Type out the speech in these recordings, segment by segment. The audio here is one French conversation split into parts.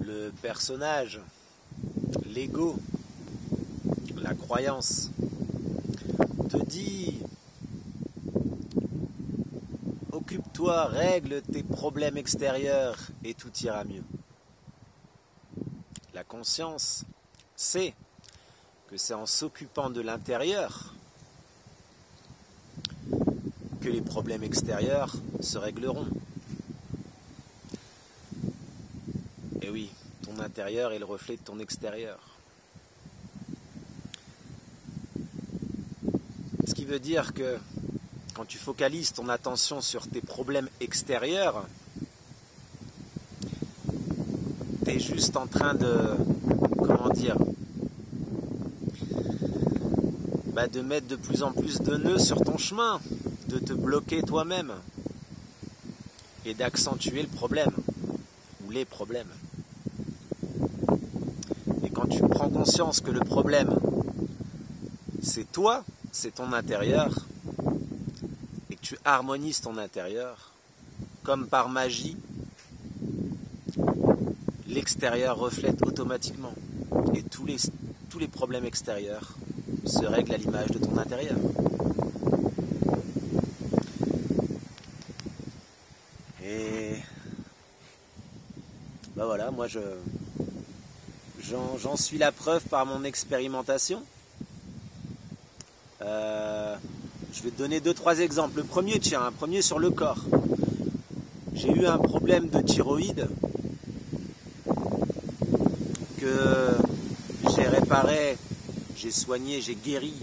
le personnage, l'ego, la croyance te dit occupe-toi, règle tes problèmes extérieurs et tout ira mieux. La conscience sait que c'est en s'occupant de l'intérieur que les problèmes extérieurs se régleront. Et oui, ton intérieur est le reflet de ton extérieur. Ce qui veut dire que quand tu focalises ton attention sur tes problèmes extérieurs, tu es juste en train de, comment dire, de mettre de plus en plus de nœuds sur ton chemin, de te bloquer toi-même et d'accentuer le problème ou les problèmes. Et quand tu prends conscience que le problème, c'est toi, c'est ton intérieur, et que tu harmonises ton intérieur, comme par magie, l'extérieur reflète automatiquement. Et tous les problèmes extérieurs se règlent à l'image de ton intérieur. Et voilà, moi j'en suis la preuve par mon expérimentation. Je vais te donner 2-3 exemples. Le premier, tiens, un premier sur le corps. J'ai eu un problème de thyroïde que j'ai réparé, j'ai soigné, j'ai guéri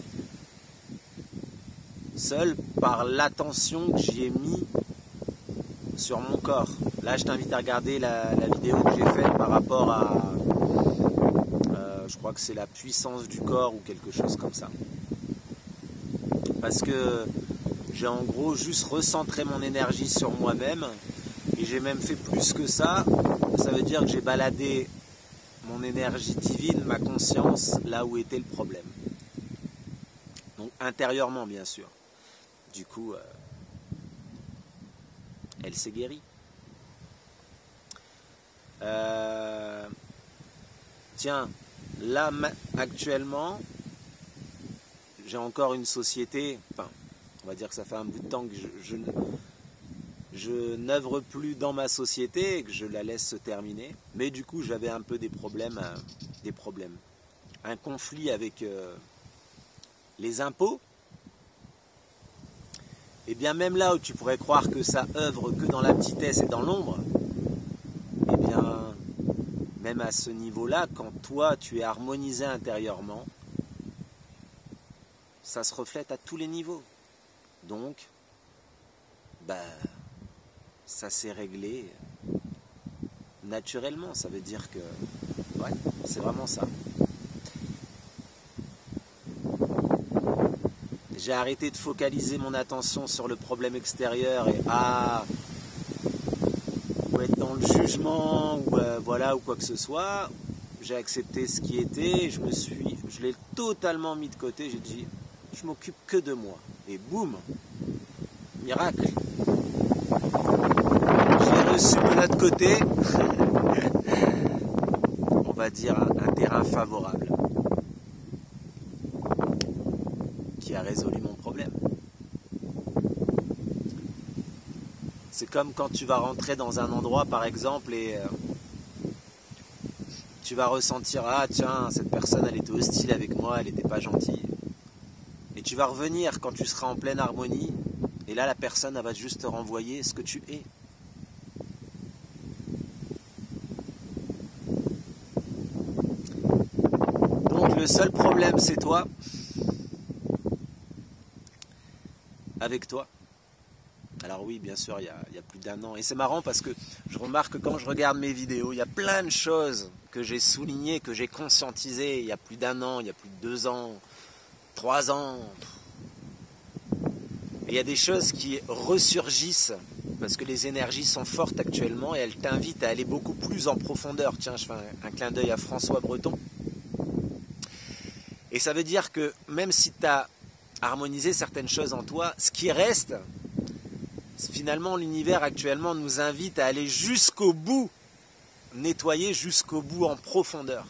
seul par l'attention que j'y ai mis sur mon corps. Là, je t'invite à regarder la vidéo que j'ai faite par rapport à, je crois que c'est la puissance du corps ou quelque chose comme ça. Parce que j'ai en gros juste recentré mon énergie sur moi-même et j'ai même fait plus que ça. Ça veut dire que j'ai baladé mon énergie divine, ma conscience, là où était le problème. Donc intérieurement, bien sûr. Du coup, elle s'est guérie. Tiens, là, actuellement, j'ai encore une société, enfin, on va dire que ça fait un bout de temps que je n'œuvre plus dans ma société et que je la laisse se terminer. Mais du coup, j'avais un peu des problèmes. Un conflit avec les impôts. Et bien même là où tu pourrais croire que ça œuvre que dans la petitesse et dans l'ombre, et bien même à ce niveau-là, quand toi tu es harmonisé intérieurement, ça se reflète à tous les niveaux. Donc, ça s'est réglé naturellement. Ça veut dire que, ouais, c'est vraiment ça. J'ai arrêté de focaliser mon attention sur le problème extérieur et ou être dans le jugement ou voilà ou quoi que ce soit. J'ai accepté ce qui était, je l'ai totalement mis de côté. J'ai dit, je m'occupe que de moi. Et boum, miracle. J'ai reçu de l'autre côté, on va dire un terrain favorable qui a résolu mon problème. C'est comme quand tu vas rentrer dans un endroit par exemple et tu vas ressentir, ah tiens, cette personne elle était hostile avec moi, elle n'était pas gentille. Et tu vas revenir quand tu seras en pleine harmonie et là la personne elle va juste te renvoyer ce que tu es. Donc le seul problème c'est toi, avec toi. Alors oui, bien sûr, il y a plus d'1 an. Et c'est marrant parce que je remarque que quand je regarde mes vidéos, il y a plein de choses que j'ai soulignées, que j'ai conscientisées il y a plus d'1 an, il y a plus de 2 ans, 3 ans. Et il y a des choses qui ressurgissent parce que les énergies sont fortes actuellement et elles t'invitent à aller beaucoup plus en profondeur. Tiens, je fais un clin d'œil à François Breton. Et ça veut dire que même si tu as harmonisé certaines choses en toi, ce qui reste, finalement l'univers actuellement nous invite à aller jusqu'au bout nettoyer jusqu'au bout en profondeur.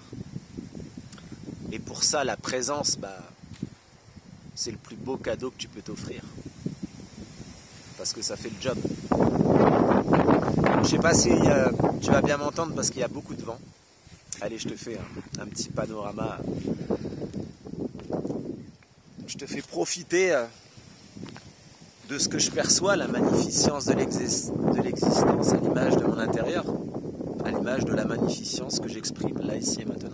Et pour ça, la présence, c'est le plus beau cadeau que tu peux t'offrir. Parce que ça fait le job. Je sais pas si tu vas bien m'entendre parce qu'il y a beaucoup de vent. Allez, je te fais un petit panorama. Je te fais profiter de ce que je perçois, la magnificence de l'existence à l'image de mon intérieur, à l'image de la magnificence que j'exprime là, ici et maintenant.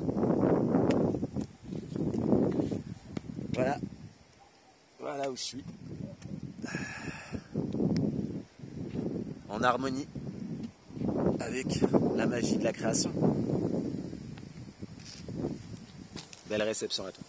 Voilà où je suis. En harmonie avec la magie de la création. Belle réception à toi.